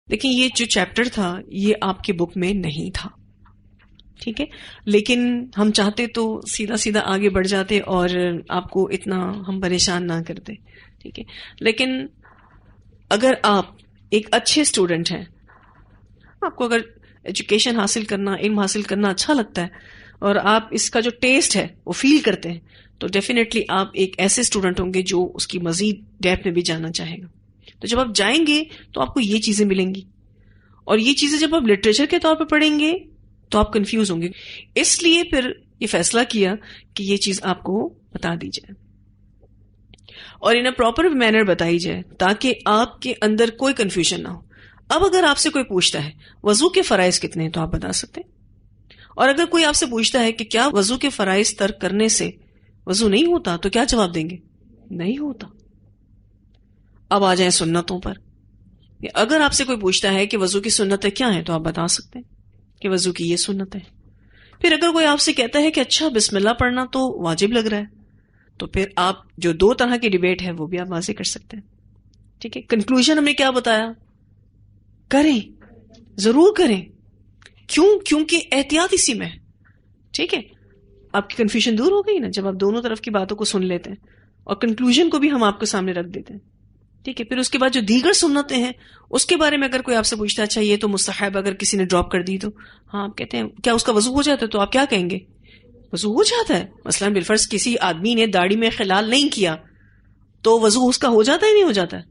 دیکھیں یہ جو چیپٹر تھا یہ آپ کے بک میں نہیں تھا، ٹھیک ہے، لیکن ہم چاہتے تو سیدھا سیدھا آگے بڑھ جاتے اور آپ کو اتنا ہم پریشان نہ کرتے، ٹھیک ہے. لیکن اگر آپ ایک اچھے اسٹوڈنٹ ہیں، آپ کو اگر ایجوکیشن حاصل کرنا، علم حاصل کرنا اچھا لگتا ہے اور آپ اس کا جو ٹیسٹ ہے وہ فیل کرتے ہیں، تو ڈیفینیٹلی آپ ایک ایسے اسٹوڈنٹ ہوں گے جو اس کی مزید ڈیپتھ میں بھی جاننا چاہے گا. تو جب آپ جائیں گے تو آپ کو یہ چیزیں ملیں گی، اور یہ چیزیں جب آپ لٹریچر کے طور پہ پڑھیں گے تو آپ کنفیوز ہوں گے. اس لیے پھر یہ فیصلہ کیا کہ یہ چیز آپ کو بتا دی جائے اور ان اے پراپر مینر بتائی جائے تاکہ آپ کے اندر کوئی کنفیوژن نہ ہو. اب اگر آپ سے کوئی پوچھتا ہے وضو کے فرائض کتنے ہیں تو آپ بتا سکتے ہیں، اور اگر کوئی آپ سے پوچھتا ہے کہ کیا وضو کے فرائض ترک کرنے سے وضو نہیں ہوتا تو کیا جواب دیں گے؟ نہیں ہوتا. اب آ جائیں سنتوں پر. اگر آپ سے کوئی پوچھتا ہے کہ وضو کی سنتیں کیا ہیں تو آپ بتا سکتے ہیں کہ وضو کی یہ سنت ہے. پھر اگر کوئی آپ سے کہتا ہے کہ اچھا بسم اللہ پڑھنا تو واجب لگ رہا ہے، تو پھر آپ جو دو طرح کی ڈیبیٹ ہے وہ بھی آپ واضح کر سکتے ہیں. ٹھیک ہے، کنکلوژن ہم نے کیا بتایا؟ کریں، ضرور کریں. کیوں؟ کیونکہ احتیاط اسی میں ہے. ٹھیک ہے، آپ کی کنفیوژن دور ہو گئی نا جب آپ دونوں طرف کی باتوں کو سن لیتے ہیں اور کنکلوژن کو بھی ہم آپ کے سامنے رکھ دیتے ہیں. ٹھیک ہے، پھر اس کے بعد جو دیگر سنتیں ہیں اس کے بارے میں اگر کوئی آپ سے پوچھتا ہے اچھا یہ تو مستحب اگر کسی نے ڈراپ کر دی تو ہاں آپ کہتے ہیں کیا اس کا وضو ہو جاتا ہے؟ تو آپ کیا کہیں گے؟ وضو ہو جاتا ہے. مثلا بالفرض کسی آدمی نے داڑھی میں خلال نہیں کیا تو وضو اس کا ہو جاتا ہے نہیں ہو جاتا ہے؟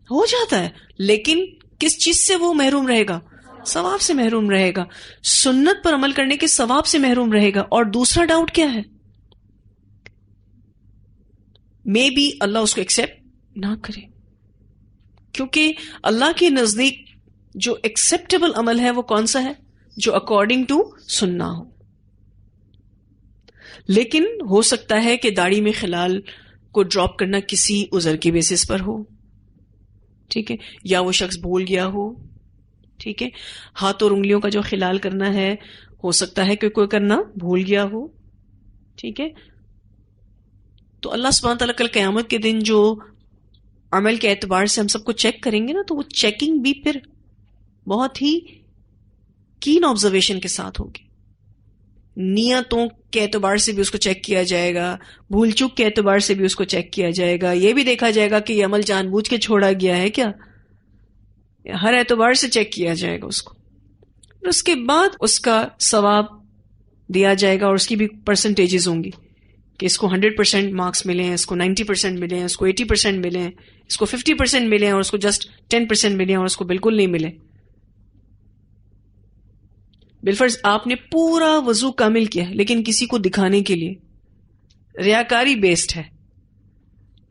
ہو جاتا ہے. لیکن کس چیز سے وہ محروم رہے گا؟ ثواب سے محروم رہے گا، سنت پر عمل کرنے کے ثواب سے محروم رہے گا. اور دوسرا ڈاؤٹ کیا ہے؟ مے بی اللہ اس کو ایکسپٹ نہ کرے، کیونکہ اللہ کے نزدیک جو ایکسیپٹیبل عمل ہے وہ کون سا ہے؟ جو اکارڈنگ ٹو سننا ہو. لیکن ہو سکتا ہے کہ داڑھی میں خلال کو ڈراپ کرنا کسی عذر کی بیسس پر ہو، ٹھیک ہے، یا وہ شخص بھول گیا ہو. ٹھیک ہے، ہاتھ اور انگلیوں کا جو خلال کرنا ہے ہو سکتا ہے کہ کوئی کرنا بھول گیا ہو. ٹھیک ہے، تو اللہ سبحانہ تعالیٰ کل قیامت کے دن جو عمل کے اعتبار سے ہم سب کو چیک کریں گے نا، تو وہ چیکنگ بھی پھر بہت ہی کین آبزرویشن کے ساتھ ہوگی. نیتوں کے اعتبار سے بھی اس کو چیک کیا جائے گا، بھول چوک کے اعتبار سے بھی اس کو چیک کیا جائے گا، یہ بھی دیکھا جائے گا کہ یہ عمل جان بوجھ کے چھوڑا گیا ہے کیا. ہر اعتبار سے چیک کیا جائے گا اس کو. پھر اس کے بعد اس کا ثواب دیا جائے گا اور اس کی بھی پرسنٹیجز ہوں گی کہ اس کو 100% مارکس ملیں، اس کو 90% ملیں، اس کو 80% ملیں، اس کو 50% ملیں، اور اس کو جسٹ 10% ملیں، اور اس کو بالکل نہیں ملے. بالفرض آپ نے پورا وضو کامل کیا ہے لیکن کسی کو دکھانے کے لیے ریاکاری بیسڈ ہے.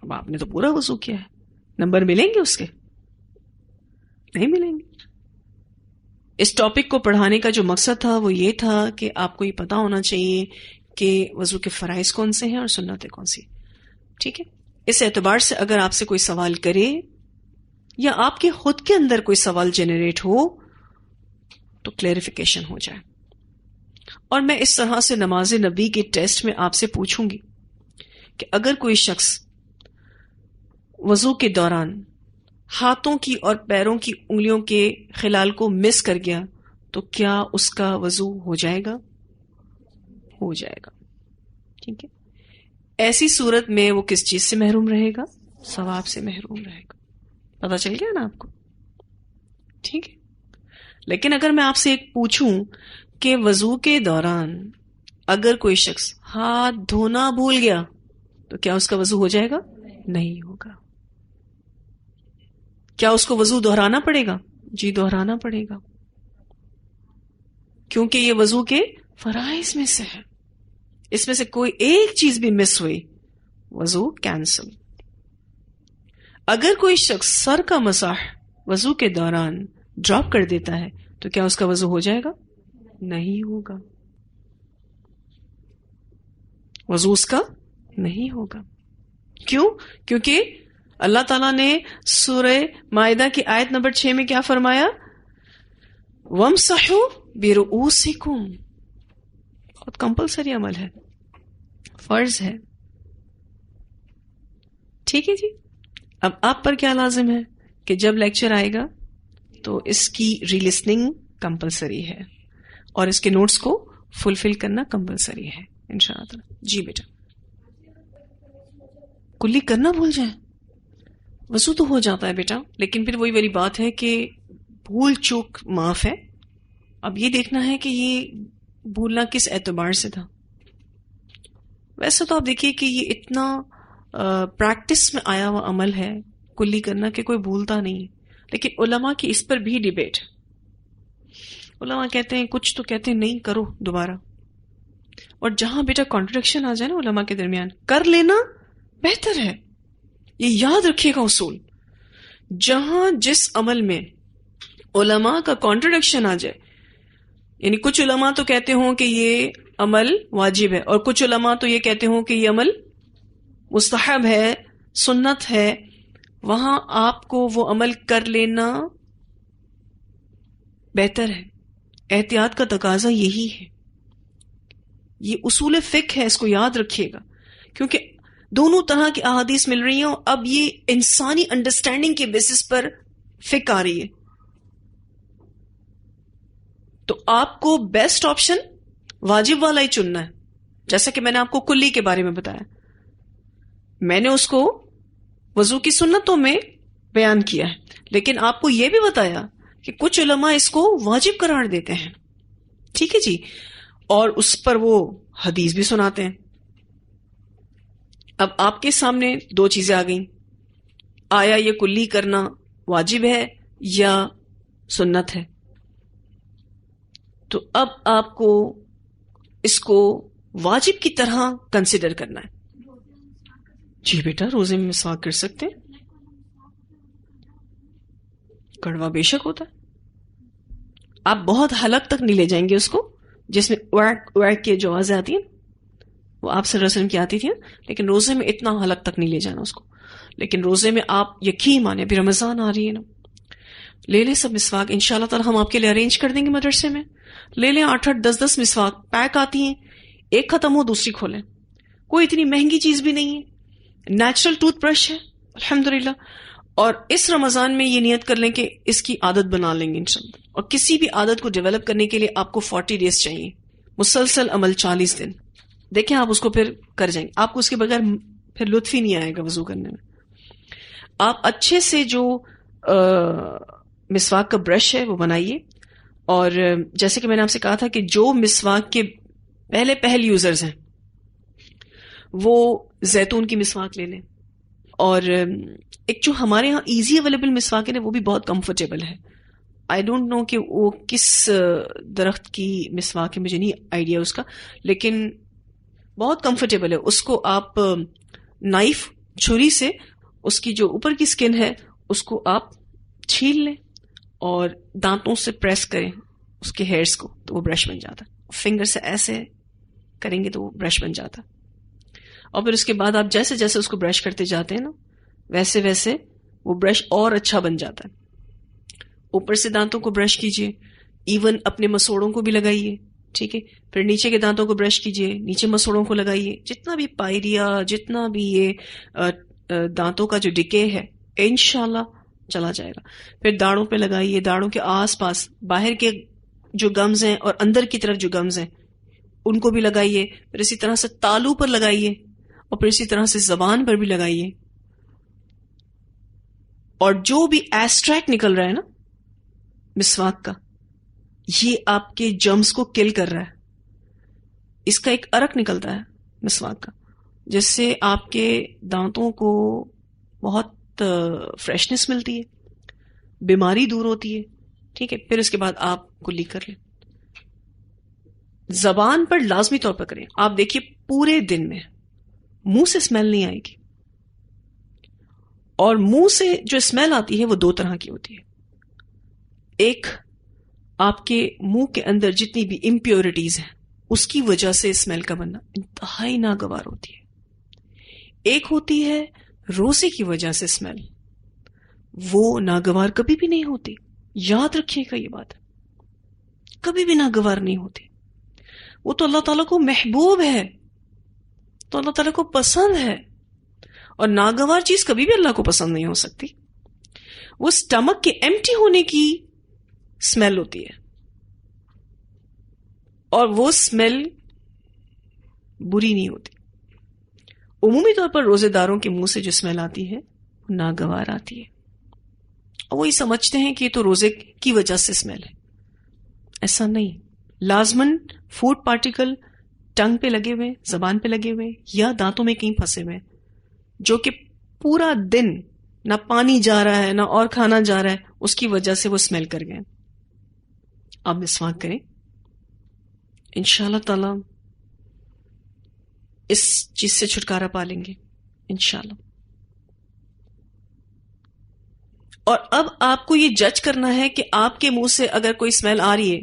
اب آپ نے تو پورا وضو کیا ہے، نمبر ملیں گے اس کے؟ نہیں ملیں گے. اس ٹاپک کو پڑھانے کا جو مقصد تھا وہ یہ تھا کہ آپ کو یہ پتا ہونا چاہیے کہ وضو کے فرائض کون سے ہیں اور سنتیں کون سی. ٹھیک ہے، اس اعتبار سے اگر آپ سے کوئی سوال کرے یا آپ کے خود کے اندر کوئی سوال جنریٹ ہو تو کلیریفیکیشن ہو جائے. اور میں اس طرح سے نماز نبی کے ٹیسٹ میں آپ سے پوچھوں گی کہ اگر کوئی شخص وضو کے دوران ہاتھوں کی اور پیروں کی انگلیوں کے خلال کو مس کر گیا تو کیا اس کا وضو ہو جائے گا؟ ہو جائے گا. ٹھیک ہے، ایسی صورت میں وہ کس چیز سے محروم رہے گا؟ ثواب سے محروم رہے گا. پتا چل گیا نا آپ کو؟ ٹھیک ہے. لیکن اگر میں آپ سے ایک پوچھوں کہ وضو کے دوران اگر کوئی شخص ہاتھ دھونا بھول گیا تو کیا اس کا وضو ہو جائے گا؟ نہیں ہوگا. کیا اس کو وضو دہرانا پڑے گا؟ جی دہرانا پڑے گا، کیونکہ یہ وضو کے فرائض میں سے ہے. اس میں سے کوئی ایک چیز بھی مس ہوئی وضو کینسل. اگر کوئی شخص سر کا مسح وضو کے دوران ڈراپ کر دیتا ہے تو کیا اس کا وضو ہو جائے گا؟ نہیں ہوگا. وضو اس کا نہیں ہوگا. کیوں؟ کیونکہ اللہ تعالیٰ نے سورہ مائدہ کی آیت نمبر 6 میں کیا فرمایا؟ وَامْسَحُوا بِرُؤُوسِكُمْ. بہت کمپلسری عمل ہے، فرض ہے. ٹھیک ہے جی. اب آپ پر کیا لازم ہے کہ جب لیکچر آئے گا تو اس کی ری لسننگ کمپلسری ہے اور اس کے نوٹس کو فلفل کرنا کمپلسری ہے انشاءاللہ. جی بیٹا. کلی کرنا بھول جائیں وضو تو ہو جاتا ہے بیٹا، لیکن پھر وہی والی بات ہے کہ بھول چوک معاف ہے. اب یہ دیکھنا ہے کہ یہ بھولنا کس اعتبار سے تھا. ویسے تو آپ دیکھیے کہ یہ اتنا پریکٹس میں آیا ہوا عمل ہے کلی کرنا کہ کوئی بھولتا نہیں ہے، لیکن علماء کی اس پر بھی ڈیبیٹ. علماء کہتے ہیں کچھ تو کہتے ہیں نہیں کرو دوبارہ. اور جہاں بیٹا کانٹرڈکشن آ جائے نا علماء کے درمیان، کر لینا بہتر ہے. یہ یاد رکھیے گا اصول، جہاں جس عمل میں علماء کا کانٹرڈکشن آ جائے، یعنی کچھ علماء تو کہتے ہوں کہ یہ عمل واجب ہے اور کچھ علماء تو یہ کہتے ہوں کہ یہ عمل مستحب ہے، سنت ہے، وہاں آپ کو وہ عمل کر لینا بہتر ہے. احتیاط کا تقاضا یہی ہے. یہ اصول فقہ ہے، اس کو یاد رکھیے گا، کیونکہ دونوں طرح کی احادیث مل رہی ہیں. اب یہ انسانی انڈرسٹینڈنگ کے بیسس پر فقہ آ رہی ہے، تو آپ کو بیسٹ آپشن واجب والا ہی چننا ہے. جیسا کہ میں نے آپ کو کلی کے بارے میں بتایا، میں نے اس کو وضو کی سنتوں میں بیان کیا ہے، لیکن آپ کو یہ بھی بتایا کہ کچھ علماء اس کو واجب قرار دیتے ہیں. ٹھیک ہے جی، اور اس پر وہ حدیث بھی سناتے ہیں. اب آپ کے سامنے دو چیزیں آ گئیں، آیا یہ کلی کرنا واجب ہے یا سنت ہے؟ تو اب آپ کو اس کو واجب کی طرح کنسیڈر کرنا ہے. جی بیٹا، روزے میں مسواک کر سکتے ہیں. کڑوا بے شک ہوتا ہے. آپ بہت حلق تک نہیں لے جائیں گے اس کو، جس میں ویک ویک کی جو آوازیں آتی ہیں وہ آپ صلی اللہ علیہ وسلم کی آتی تھی، لیکن روزے میں اتنا حلق تک نہیں لے جانا اس کو. لیکن روزے میں آپ یقین مانے، ابھی رمضان آ رہی ہے نا، لے لیں سب مسواک. انشاءاللہ تعالی ہم آپ کے لیے ارینج کر دیں گے مدرسے میں. لے لیں 8-8 10-10 مسواک پیک آتی ہیں، ایک ختم ہو دوسری کھولیں. کوئی اتنی مہنگی چیز بھی نہیں ہے، نیچرل ٹوتھ برش ہے الحمدللہ. اور اس رمضان میں یہ نیت کر لیں کہ اس کی عادت بنا لیں گے انشاءاللہ. اور کسی بھی عادت کو ڈیولپ کرنے کے لیے آپ کو 40 ڈیز چاہیے، مسلسل عمل 40 دن. دیکھیں آپ اس کو پھر کر جائیں گے، آپ کو اس کے بغیر پھر لطف ہی نہیں آئے گا وضو کرنے میں. آپ اچھے سے جو مسواک کا برش ہے وہ بنائیے. اور جیسے کہ میں نے آپ سے کہا تھا کہ جو مسواک کے پہل یوزرز ہیں وہ زیتون کی مسواک لے لیں. اور ایک جو ہمارے ہاں ایزی اویلیبل مسواک ہے نا، وہ بھی بہت کمفرٹیبل ہے. آئی ڈونٹ نو کہ وہ کس درخت کی مسواک ہے، مجھے نہیں آئیڈیا اس کا، لیکن بہت کمفرٹیبل ہے. اس کو آپ نائف چھری سے اس کی جو اوپر کی سکن ہے اس کو آپ چھیل لیں اور دانتوں سے پریس کریں اس کے ہیئرس کو، تو وہ برش بن جاتا ہے. فنگر سے ایسے کریں گے تو وہ برش بن جاتا ہے. اور پھر اس کے بعد آپ جیسے جیسے اس کو برش کرتے جاتے ہیں نا، ویسے ویسے وہ برش اور اچھا بن جاتا ہے. اوپر سے دانتوں کو برش کیجئے، ایون اپنے مسوڑوں کو بھی لگائیے. ٹھیک ہے، پھر نیچے کے دانتوں کو برش کیجئے، نیچے مسوڑوں کو لگائیے. جتنا بھی پائریا، جتنا بھی یہ دانتوں کا جو ڈکے ہے انشاءاللہ چلا جائے گا. پھر داڑھوں پہ لگائیے، داڑھوں کے آس پاس باہر کے جو گمز ہیں اور اندر کی طرف جو گمز ہیں ان کو بھی لگائیے. پھر اسی طرح سے تالو پر لگائیے، اور پھر اسی طرح سے زبان پر بھی لگائیے. اور جو بھی ایسٹریکٹ نکل رہا ہے نا مسواک کا، یہ آپ کے جرمز کو کل کر رہا ہے. اس کا ایک عرق نکلتا ہے مسواک کا، جس سے آپ کے دانتوں کو بہت فریشنس ملتی ہے، بیماری دور ہوتی ہے. ٹھیک ہے، پھر اس کے بعد آپ کلی کر لیں. زبان پر لازمی طور پر کریں. آپ دیکھیے پورے دن میں منہ سے اسمیل نہیں آئے گی، اور منہ سے جو اسمیل آتی ہے وہ دو طرح کی ہوتی ہے. ایک، آپ کے منہ کے اندر جتنی بھی امپیورٹیز ہیں اس کی وجہ سے اسمیل کا بننا انتہائی ناگوار ہوتی ہے. ایک ہوتی ہے روزے کی وجہ سے اسمیل، وہ ناگوار کبھی بھی نہیں ہوتی. یاد رکھیے گا یہ بات، کبھی بھی ناگوار نہیں ہوتی. وہ تو اللہ تعالیٰ کو محبوب ہے، تو اللہ تعالیٰ کو پسند ہے. اور ناگوار چیز کبھی بھی اللہ کو پسند نہیں ہو سکتی. وہ سٹمک کے ایمٹی ہونے کی اسمیل ہوتی ہے، اور وہ اسمیل بری نہیں ہوتی. عمومی طور پر روزے داروں کے منہ سے جو اسمیل آتی ہے ناگوار آتی ہے، اور وہی سمجھتے ہیں کہ یہ تو روزے کی وجہ سے اسمیل ہے. ایسا نہیں. لازمن فوڈ پارٹیکل ٹنگ پہ لگے ہوئے، زبان پہ لگے ہوئے، یا دانتوں میں کہیں پھنسے ہوئے، جو کہ پورا دن نہ پانی جا رہا ہے نہ اور کھانا جا رہا ہے، اس کی وجہ سے وہ اسمیل کر گئے. آپ مسواک کریں، انشاءاللہ تعالی اس چیز سے چھٹکارا پا لیں گے انشاءاللہ. اور اب آپ کو یہ جج کرنا ہے کہ آپ کے منہ سے اگر کوئی اسمیل آ رہی ہے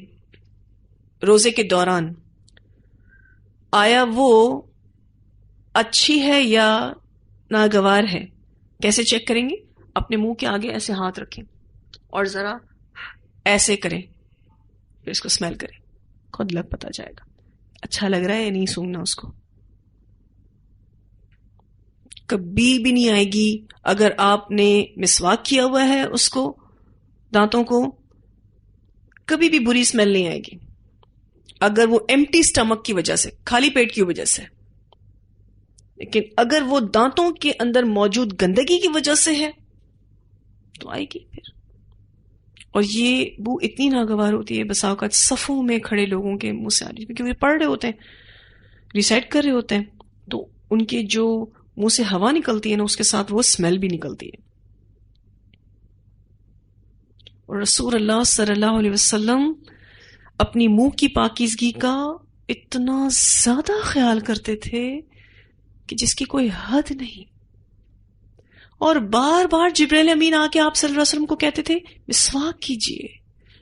روزے کے دوران، آیا وہ اچھی ہے یا ناگوار ہے. کیسے چیک کریں گے؟ اپنے منہ کے آگے ایسے ہاتھ رکھیں اور ذرا ایسے کریں، پھر اس کو اسمیل کریں، خود لگ پتا جائے گا اچھا لگ رہا ہے یا نہیں. سونگنا اس کو کبھی بھی نہیں آئے گی. اگر آپ نے مسواک کیا ہوا ہے اس کو، دانتوں کو، کبھی بھی بری اسمیل نہیں آئے گی اگر وہ ایمٹی سٹمک کی وجہ سے، خالی پیٹ کی وجہ سے. لیکن اگر وہ دانتوں کے اندر موجود گندگی کی وجہ سے ہے تو آئے گی پھر. اور یہ بو اتنی ناگوار ہوتی ہے، بسا اوقات صفوں میں کھڑے لوگوں کے منہ سے آ رہی ہے، کیونکہ وہ پڑھ رہے ہوتے ہیں، ریسائٹ کر رہے ہوتے ہیں، تو ان کے جو منہ سے ہوا نکلتی ہے نا، اس کے ساتھ وہ اسمیل بھی نکلتی ہے. اور رسول اللہ صلی اللہ علیہ وسلم اپنی منہ کی پاکیزگی کا اتنا زیادہ خیال کرتے تھے کہ جس کی کوئی حد نہیں. اور بار بار جبرائیل امین آ کے آپ صلی اللہ علیہ وسلم کو کہتے تھے مسواک کیجئے،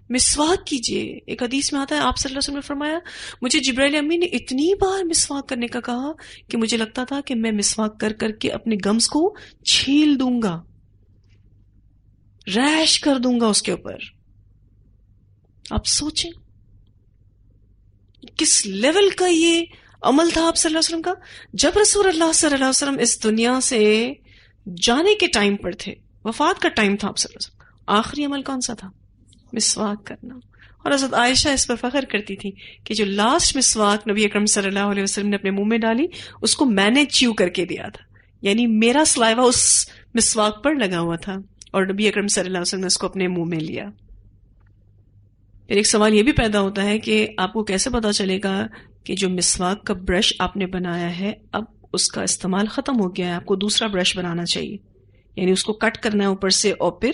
مسواک کیجئے. ایک حدیث میں آتا ہے آپ صلی اللہ علیہ وسلم نے فرمایا مجھے جبرائیل امین نے اتنی بار مسواک کرنے کا کہا کہ مجھے لگتا تھا کہ میں مسواک کر کر کے اپنے گمز کو چھیل دوں گا، ریش کر دوں گا اس کے اوپر. آپ سوچیں کس لیول کا یہ عمل تھا آپ صلی اللہ علیہ وسلم کا. جب رسول اللہ صلی اللہ علیہ وسلم اس دنیا سے جانے کے ٹائم پر تھے، وفات کا ٹائم تھا آپ صلی اللہ علیہ وسلم، آخری عمل کون سا تھا؟ مسواک کرنا. اور حضرت عائشہ اس پر فخر کرتی تھی کہ جو لاسٹ مسواک نبی اکرم صلی اللہ علیہ وسلم نے اپنے منہ میں ڈالی اس کو میں نے چیو کر کے دیا تھا، یعنی میرا سلائیوا اس مسواک پر لگا ہوا تھا اور نبی اکرم صلی اللہ علیہ وسلم نے اس کو اپنے منہ میں لیا. پھر ایک سوال یہ بھی پیدا ہوتا ہے کہ آپ کو کیسے پتا چلے گا کہ جو مسواک کا برش آپ نے بنایا ہے اب اس کا استعمال ختم ہو گیا ہے، آپ کو دوسرا برش بنانا چاہیے، یعنی اس کو کٹ کرنا ہے اوپر سے اور پھر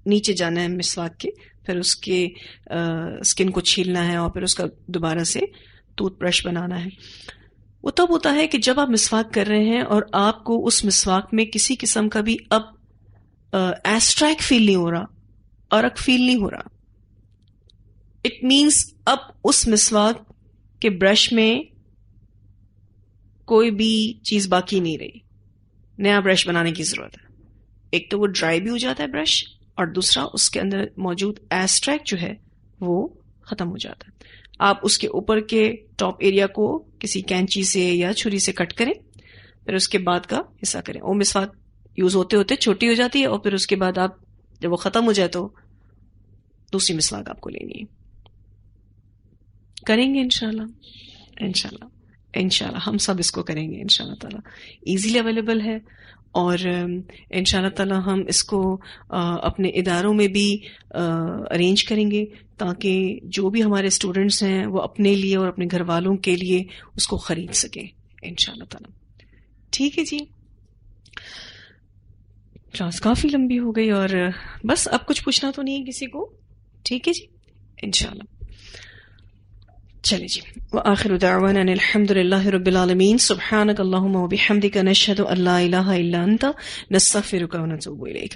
نیچے جانا ہے مسواک کے، پھر اس کے اسکن کو چھیلنا ہے اور پھر اس کا دوبارہ سے ٹوتھ برش بنانا ہے. وہ تب ہوتا ہے کہ جب آپ مسواک کر رہے ہیں اور آپ کو اس مسواک میں کسی قسم کا بھی اب ایسٹریک فیل نہیں ہو رہا، ارق فیل نہیں ہو رہا. اٹ مینس اب اس مسواک کے برش میں کوئی بھی چیز باقی نہیں رہی، نیا برش بنانے کی ضرورت ہے. ایک تو وہ ڈرائی بھی ہو جاتا ہے برش، اور دوسرا اس کے اندر موجود ایسٹریک جو ہے وہ ختم ہو جاتا ہے. آپ اس کے اوپر کے ٹاپ ایریا کو کسی کینچی سے یا چھری سے کٹ کریں، پھر اس کے بعد کا حصہ کریں. وہ مسواک یوز ہوتے ہوتے چھوٹی ہو جاتی ہے اور پھر اس کے بعد آپ جب وہ ختم ہو جائے تو دوسری مسواک آپ کو لینی ہے. کریں گے انشاءاللہ ہم سب اس کو کریں گے انشاءاللہ تعالی. ایزیلی اویلیبل ہے اور انشاءاللہ تعالی ہم اس کو اپنے اداروں میں بھی ارینج کریں گے تاکہ جو بھی ہمارے اسٹوڈنٹس ہیں وہ اپنے لیے اور اپنے گھر والوں کے لیے اس کو خرید سکیں انشاءاللہ تعالی. ٹھیک ہے جی، کلاس کافی لمبی ہو گئی اور بس اب کچھ پوچھنا تو نہیں ہے کسی کو؟ ٹھیک ہے جی انشاءاللہ. چلے جی، وآخر دعوانا ان الحمد للہ رب العالمین. سبحانک اللہم وبحمدک نشہد ان لا الہ الا انت نستغفرک ونتوب الیک.